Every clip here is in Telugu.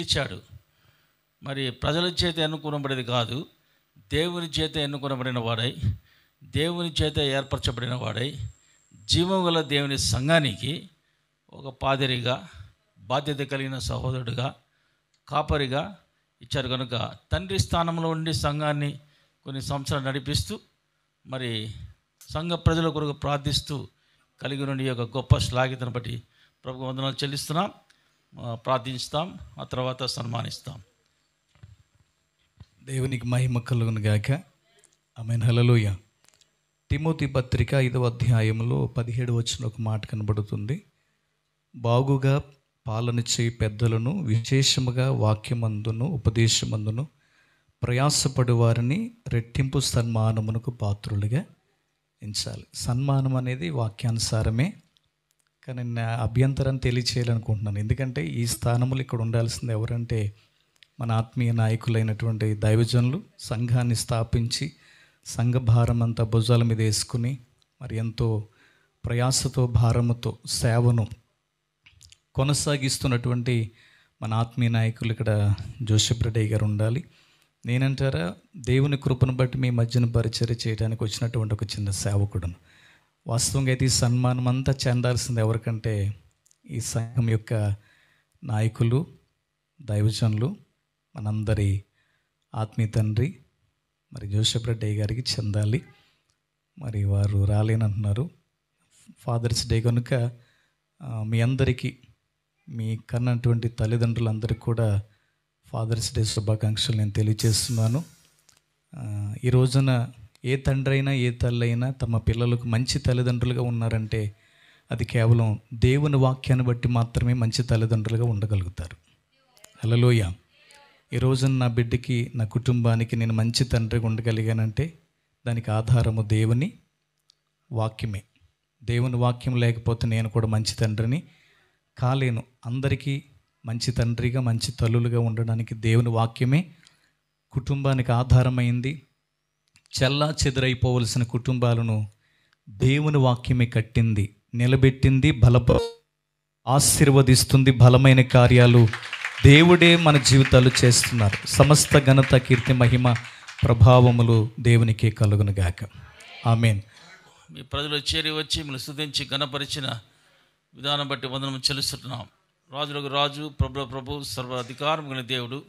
పిలిచాడు. మరి ప్రజల చేత ఎన్నుకొనబడేది కాదు, దేవుని చేత ఎన్నుకొనబడిన వాడై, దేవుని చేత ఏర్పరచబడిన వాడై, జీవం గల దేవుని సంఘానికి ఒక పాదిరిగా, బాధ్యత కలిగిన సహోదరుడుగా, కాపరిగా ఇచ్చారు. కనుక తండ్రి స్థానంలో ఉండి సంఘాన్ని కొన్ని సంవత్సరాలు నడిపిస్తూ, మరి సంఘ ప్రజల కొరకు ప్రార్థిస్తూ కలిగి నుండి యొక్క గొప్ప శ్లాఘ్యతను బట్టి ప్రభుకు వందనాలు చెల్లిస్తున్నాం. ప్రార్థిస్తాం, ఆ తర్వాత సన్మానిస్తాం. దేవునికి మహిమ కలుగును గాక. ఆమేన్. హల్లెలూయా. తిమోతి పత్రిక 5వ అధ్యాయంలో 17 వచనం ఒక మాట కనబడుతుంది. బాగుగా పాలన చేయి పెద్దలను విశేషముగా వాక్యమందును ఉపదేశమందును ప్రయాసపడు వారిని రెట్టింపు సన్మానమునకు పాత్రులుగా ఎంచాలి. సన్మానం అనేది వాక్యానుసారమే, కానీ నా అభ్యంతరాన్ని తెలియచేయాలనుకుంటున్నాను. ఎందుకంటే ఈ స్థానములు ఇక్కడ ఉండాల్సింది ఎవరంటే మన ఆత్మీయ నాయకులైనటువంటి దైవజనులు, సంఘాన్ని స్థాపించి సంఘ భారం అంతా భుజాల మీద వేసుకుని మరి ఎంతో ప్రయాసతో భారముతో సేవను కొనసాగిస్తున్నటువంటి మన ఆత్మీయ నాయకులు ఇక్కడ జోసెఫ్ రెడ్డి గారు ఉండాలి. నేనంటారా, దేవుని కృపను బట్టి మీ మధ్యన పరిచర్య చేయడానికి వచ్చినటువంటి ఒక చిన్న సేవకుడును. వాస్తవంగా అయితే ఈ సన్మానం అంతా చెందాల్సింది ఎవరికంటే ఈ సంఘం యొక్క నాయకులు, దైవజనులు, మనందరి ఆత్మీయ తండ్రి మరి జోసెఫ్ రెడ్డి గారికి చెందాలి. మరి వారు రాలేనంటున్నారు. ఫాదర్స్ డే కనుక మీ అందరికీ, మీ కన్నటువంటి తల్లిదండ్రులందరికీ కూడా ఫాదర్స్ డే శుభాకాంక్షలు నేను తెలియజేస్తున్నాను. ఈ రోజున ఏ తండ్రి అయినా ఏ తల్లి అయినా తమ పిల్లలకు మంచి తల్లిదండ్రులుగా ఉన్నారంటే అది కేవలం దేవుని వాక్యాన్ని బట్టి మాత్రమే మంచి తల్లిదండ్రులుగా ఉండగలుగుతారు. హల్లెలూయా. ఈ రోజున నా బిడ్డకి, నా కుటుంబానికి నేను మంచి తండ్రిగా ఉండగలిగానంటే దానికి ఆధారము దేవుని వాక్యమే. దేవుని వాక్యం లేకపోతే నేను కూడా మంచి తండ్రిని కాలేను. అందరికీ మంచి తండ్రిగా, మంచి తల్లులుగా ఉండడానికి దేవుని వాక్యమే కుటుంబానికి ఆధారమైంది. చెల్లా చెదరైపోవలసిన కుటుంబాలను దేవుని వాక్యమే కట్టింది, నిలబెట్టింది, ఆశీర్వదిస్తుంది. బలమైన కార్యాలు దేవుడే మన జీవితాలు చేస్తున్నారు. సమస్త ఘనత, కీర్తి, మహిమ, ప్రభావములు దేవునికే కలుగును గాక. ఆమేన్. మీ ప్రజలు చేరి వచ్చి మిమ్మల్ని స్తుతించి ఘనపరిచిన విధానం బట్టి వందనం చెల్లిస్తున్నాం. రాజులకు రాజు, ప్రభుల ప్రభు, సర్వ అధికారం కలిగిన దేవుడు,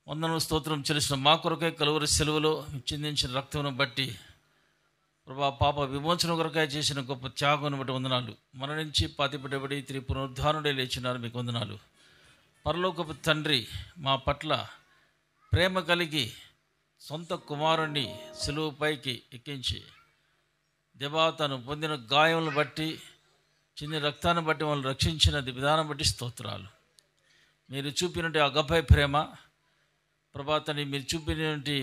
వందనం స్తోత్రం చెల్లిస్తున్నాం. మా కొరకై కలువరి సెలవులో చిందించిన రక్తమును బట్టి ప్రభా, పాప విమోచన కొరకై చేసిన గొప్ప త్యాగం బట్టి వందనాలు. మన నుంచి పాతిపెట్టబడి తిరిగి పునరుద్ధారణుడే లేచినారు, మీకు వందనాలు. పరలోకపు తండ్రి మా పట్ల ప్రేమ కలిగి సొంత కుమారుణ్ణి సిలువపైకి ఎక్కించి దేవా, తను పొందిన గాయములను బట్టి, చిందిన రక్తాన్ని బట్టి వాళ్ళు రక్షించిన విధానం బట్టి స్తోత్రాలు. మీరు చూపినటువంటి అగపై ప్రేమ ప్రభాతని, మీరు చూపినటువంటి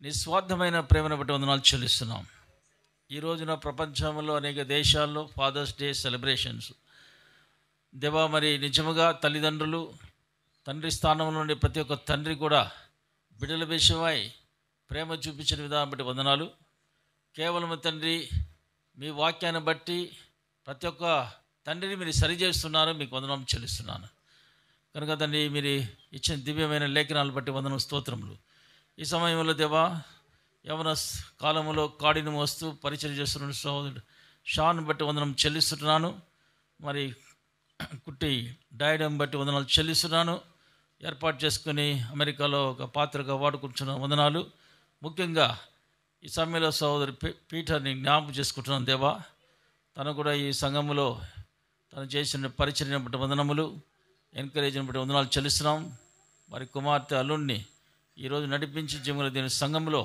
నిస్వార్థమైన ప్రేమను బట్టి వందనాలు చెల్లిస్తున్నాం. ఈ రోజున ప్రపంచంలో అనేక దేశాల్లో ఫాదర్స్ డే సెలబ్రేషన్స్ దేవా, మరి నిజముగా తల్లిదండ్రులు, తండ్రి స్థానంలో నుండి ప్రతి ఒక్క తండ్రి కూడా బిడ్డల విషయమై ప్రేమ చూపించిన విధానం బట్టి వందనాలు. కేవలం తండ్రి, మీ వాక్యాన్ని బట్టి ప్రతి ఒక్క తండ్రిని మీరు సరిచేస్తున్నారు, మీకు వందనం చెల్లిస్తున్నాను. కనుక తండ్రి, మీరు ఇచ్చిన దివ్యమైన లేఖనాలు బట్టి వందనం స్తోత్రములు. ఈ సమయంలో దేవా, యవన కాలంలో కాడిని మోస్తూ పరిచయం చేస్తున్న సహోదరుడు షాన్ బట్టి వందనం చెల్లిస్తున్నాను. మరి కుట్టి డైడం బట్టి వందనాలు చెల్లిస్తున్నాను. ఏర్పాటు చేసుకుని అమెరికాలో ఒక పాత్రగా వాడుకుంటున్న వందనాలు. ముఖ్యంగా ఈ సమయంలో సహోదరి పీటర్ని జ్ఞాపకం చేసుకుంటున్నాను దేవా. తను కూడా ఈ సంఘములో తను చేసిన పరిచర్యను బట్టి వందనములు, ఎంకరేజ్ని బట్టి వందనాలు చెల్లిస్తున్నాం. మరి కుమార్తె అల్లుణ్ణి ఈరోజు నడిపించి జీవుల దీని సంఘంలో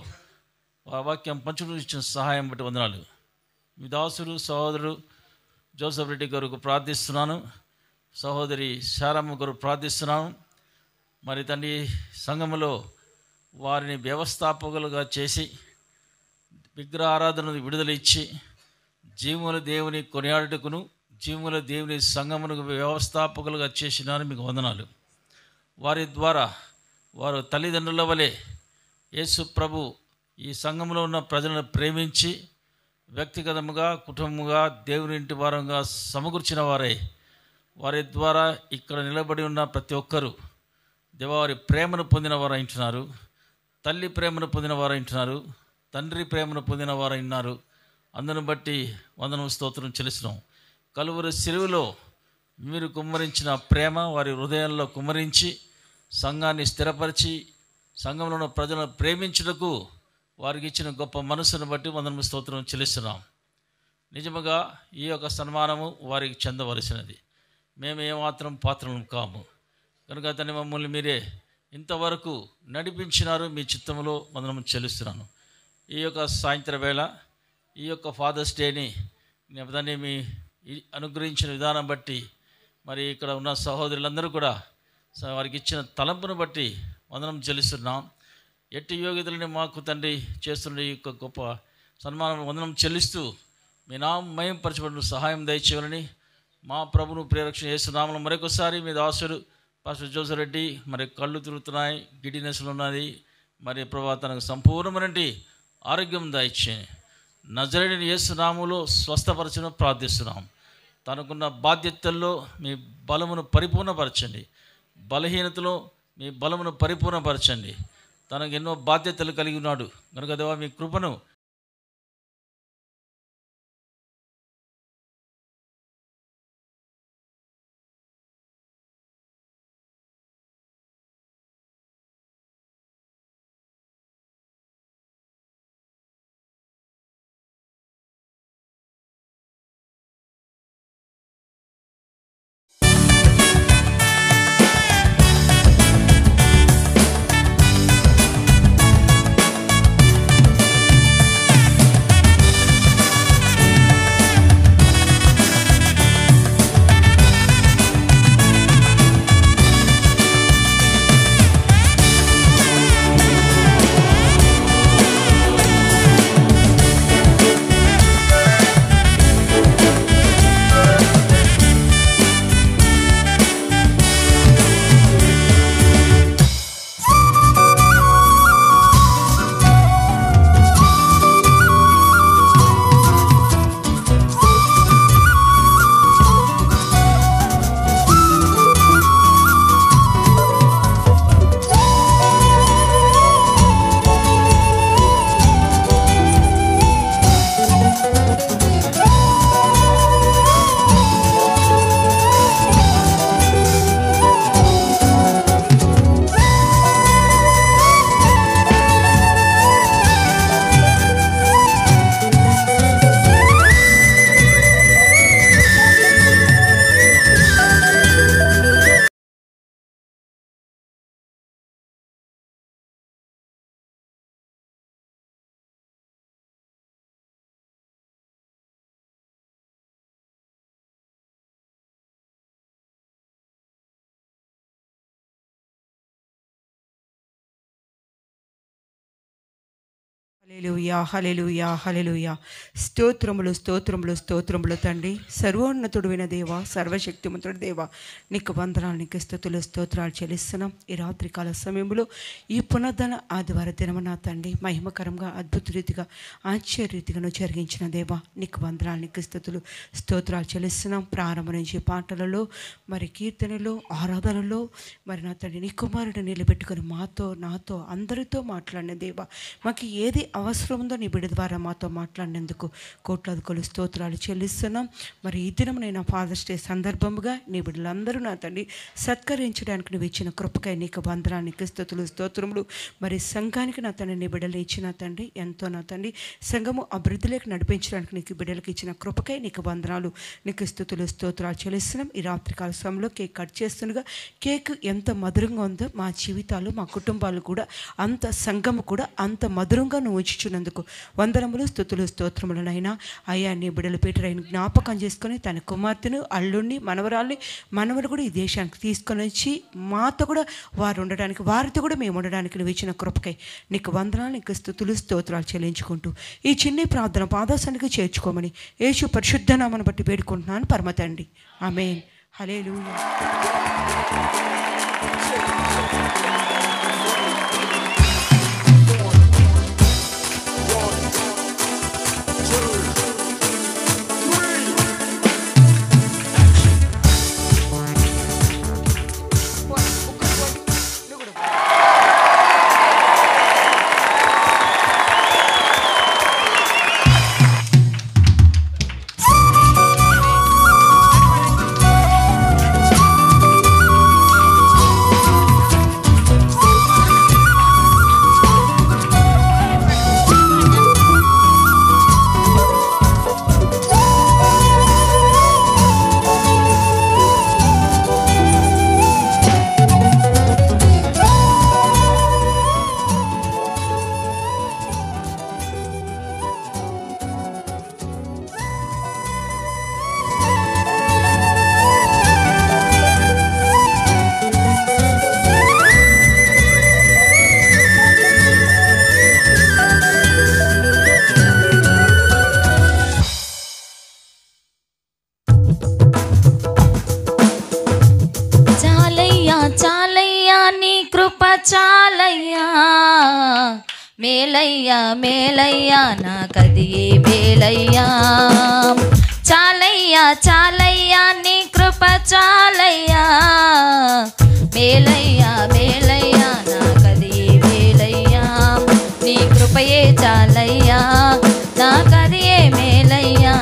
వాక్యం పంచుకు ఇచ్చిన సహాయం బట్టి వందనాలు. మీ దాసుడు సహోదరుడు జోసెఫ్ రెడ్డి గారికి ప్రార్థిస్తున్నాను. సహోదరి శారమ్మ గారు ప్రార్థిస్తున్నాను. మరి తండ్రి, సంఘములో వారిని వ్యవస్థాపకులుగా చేసి విగ్రహ ఆరాధనకు విడుదల ఇచ్చి జీవముల దేవుని కొనియాడుటకును, జీవముల దేవుని సంఘమునకు వ్యవస్థాపకులుగా చేసినారు, మీకు వందనాలు. వారి ద్వారా వారు తల్లిదండ్రుల వలె యేసు ప్రభు ఈ సంఘంలో ఉన్న ప్రజలను ప్రేమించి వ్యక్తిగతముగా, కుటుంబముగా, దేవుని ఇంటి వారంగా సమకూర్చిన వారై వారి ద్వారా ఇక్కడ నిలబడి ఉన్న ప్రతి ఒక్కరూ దేవా వారి ప్రేమను పొందిన వారు అంటున్నారు, తల్లి ప్రేమను పొందిన వారు అంటున్నారు, తండ్రి ప్రేమను పొందిన వారు అన్నారు. అందును బట్టి వందనం స్తోత్రం చెల్లిస్తున్నాం. కలువరి శిలువలో మీరు కుమ్మరించిన ప్రేమ వారి హృదయాల్లో కుమ్మరించి సంఘాన్ని స్థిరపరిచి సంఘంలో ఉన్న ప్రజలను ప్రేమించుటకు వారికి ఇచ్చిన గొప్ప మనసును బట్టి వందనం స్తోత్రం చెల్లిస్తున్నాం. నిజముగా ఈ యొక్క సన్మానము వారికి చెందవలసినది. మేము ఏమాత్రం పాత్రలం కాము కనుక అతన్ని మమ్మల్ని మీరే ఇంతవరకు నడిపించినారు. మీ చిత్తంలో వందనం చెల్లిస్తున్నాను. ఈ యొక్క సాయంత్రం వేళ ఈ యొక్క ఫాదర్స్ డేని దాన్ని మీ అనుగ్రహించిన విధానం బట్టి మరి ఇక్కడ ఉన్న సహోదరులందరూ కూడా వారికి ఇచ్చిన తలంపును బట్టి వందనం చెల్లిస్తున్నాం. ఎట్టి యోగ్యతలని మాకు తండ్రి చేస్తున్న ఈ యొక్క గొప్ప సన్మానం వందనం చెల్లిస్తూ మీ నామయం పరచబడిన సహాయం దయచేయాలని మా ప్రభును ప్రియరక్షణ చేస్తున్నాము. మరొకసారి మీ దాసుడు పాస్టర్ జోసెఫ్ రెడ్డి మరి కళ్ళు తిరుగుతున్నాయి, గిడినెస్లు ఉన్నది, మరి ప్రభా తనకు సంపూర్ణమైనటువంటి ఆరోగ్యం దయచేయండి. నజరేయుడైన యేసు నామములో స్వస్థపరచడం ప్రార్థిస్తున్నాం. తనకున్న బాధ్యతల్లో మీ బలమును పరిపూర్ణపరచండి, బలహీనతలో మీ బలమును పరిపూర్ణపరచండి. తనకు ఎన్నో బాధ్యతలు కలిగి ఉన్నాడు కనుక దేవా మీ కృపను హల్లెలూయా హల్లెలూయా హల్లెలూయా. స్తోత్రములు స్తోత్రములు స్తోత్రములు తండ్రి. సర్వోన్నతుడైన దేవ, సర్వశక్తిమంతుడు దేవ, నీకు వందనాలు, నీకు స్తుతులు స్తోత్రాలు చెల్లిస్తున్నాం. ఈ రాత్రికాల సమయంలో ఈ పునర్ధన ఆదివార దినమున తండ్రి మహిమకరంగా అద్భుత రీతిగా ఆశ్చర్యరీతిగా నువ్వు జరిగించిన దేవ, నీకు వందనాలు, నీకు స్తుతులు స్తోత్రాలు చెల్లిస్తున్నాం. ప్రారంభం నుంచి పాటలలో మరి కీర్తనలో ఆరాధనలో మరి నా తండ్రి నీ కుమారుడు నిలబెట్టుకుని మాతో నాతో అందరితో మాట్లాడిన దేవ, మాకు ఏది అవసరం ఉందో నీ బిడ్డ ద్వారా మాతో మాట్లాడినందుకు కోట్లాది కొలు స్తోత్రాలు చెల్లిస్తున్నాం. మరి ఈ దినం నేను ఫాదర్స్ డే సందర్భముగా నీ బిడ్డలందరూ నా తండ్రి సత్కరించడానికి నువ్వు ఇచ్చిన కృపకై నీకు వందనానికి స్తుతులు స్తోత్రములు. మరి సంఘానికి నా తండ్రి నీ బిడ్డలు ఇచ్చిన తండ్రి ఎంతో నా తండ్రి సంఘము అభివృద్ధిలోకి నడిపించడానికి నీకు బిడ్డలకు ఇచ్చిన కృపకై నీకు వందనాలు, నీకు స్తుతులు స్తోత్రాలు చెల్లిస్తున్నాం. ఈ రాత్రికాల సమయంలో కేక్ కట్ చేస్తుండగా కేక్ ఎంత మధురంగా ఉందో మా జీవితాలు మా కుటుంబాలు కూడా అంత సంఘము కూడా అంత మధురంగా నువ్వు ఉంచుచున్నందుకు వందనములు స్తుతులు స్తోత్రములనైనా. అయ్యా నీ బిడ్డలు పీటరైన జ్ఞాపకం చేసుకొని తన కుమార్తెను అల్లుడిని మనవరాల్ని మనవలు కూడా ఈ దేశానికి తీసుకొని వచ్చి మాతో కూడా వారు ఉండడానికి వారితో కూడా మేము ఉండడానికి నువ్వు ఇచ్చిన కృపకై నీకు వందనాలు, నీకు స్తుతులు స్తోత్రాలు చెల్లించుకుంటూ ఈ చిన్ని ప్రార్థన పాదాసనికి చేర్చుకోమని యేసు పరిశుద్ధ నామమును బట్టి వేడుకుంటున్నాను పరమ తండ్రి. ఆమేన్. హల్లెలూయా. మేలయ్యా మేలయ్యా నాకదియే మేలయ్యా. చాలయ్యా చాలయ్యా నీ కృప చాలయ్యా. మేలయ్యా మేలయ్యా నాకదియే మేలయ్యా. నీ కృపయే చాలయ్యా నాకదియే మేలయ్యా.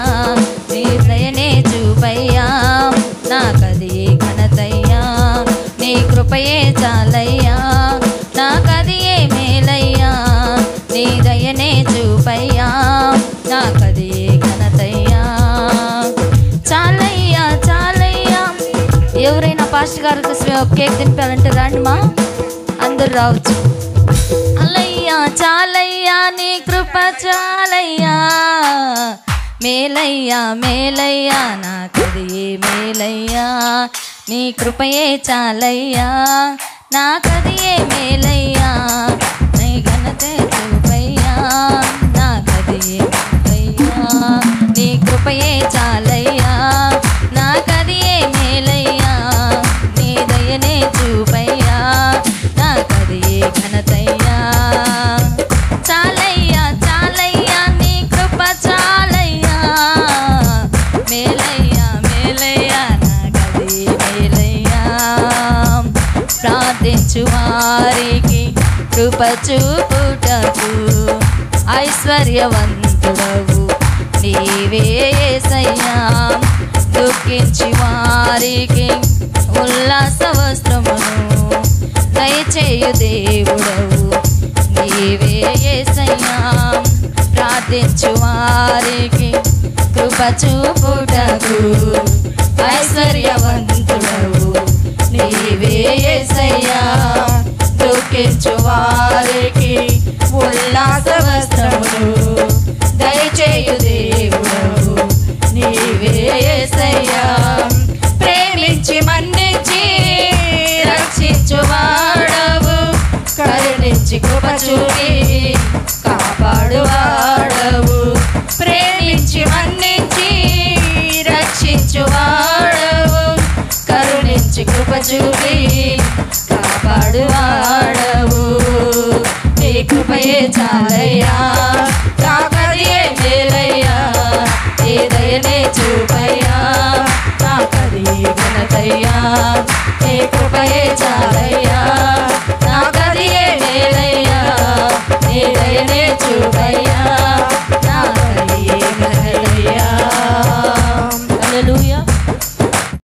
నీ దయనే చూపయ్యా నాకదియే ఘనతయ్యా. నీ కృపయే చాలయ్యా నాకదియే మేలయ్యా. నీ దయనే చూపయ్యా నాకదియే ఘనతయ్యా. చాలయ్యా చాలయ్యా. ఎవరైనా పాస్టర్ గారికి కేక్ తినిపారంటే రండి మా, అందరు రావచ్చు. అల్లయ్యా చాలయ్యా నీ కృప చాలయ్యా. మేలయ్యా మేలయ్యా నాకదియే మేలయ్యా. నీ కృపయే చాలయ్యా నాకదియే మేలయ్యా. నీ ఘనతే చూపయ్యా నాకదియే మేలయ్యా. నీ కృపయే చాలయ్యా నాకదియే మేలయ్యా. నీ దయనే చూపయ్యా నాకదియే ఘనతయ్యా. చాలయ్యా చాలయ్యా నీ కృప చాలయ్యా. మేలయ్యా మేలయ్యా నాకదియే మేలయ్యా. ప్రార్థించు వారికి కృప చూపుటకు ఐశ్వర్యవంతుడవు నీవే యేసయ్యా. దుఃఖించి వారికి ఉల్లాస వస్త్రమును దయచేయు దేవుడవు నీవే యేసయ్యా. ప్రార్థించు వారికి కృప చూపుటకు ఐశ్వర్యవంతుడవు నీవే యేసయ్యా. దుఃఖించు వారికి ఉల్లాస వస్త్రములు దయచేయు దేవుడవు నీవే యేసయ్యా. ప్రేమించి మన్నించి రక్షించు వాడవు, కరుణించి కృప చూపి కాపాడు వాడవు. ప్రేమించి మన్నించి రక్షించు వాడవు, కరుణించి కృప చూపి కాపాడు వాడవు. నీ కృపయే చాలయ్యా నాకదియే మేలయ్యా. నీ దయనే చూపయ్యా నాకదియే ఘనతయ్యా. నీ కృపయే చాలయ్యా నాకదియే మేలయ్యా. నీ దయనే చూపయ్యా నాకదియే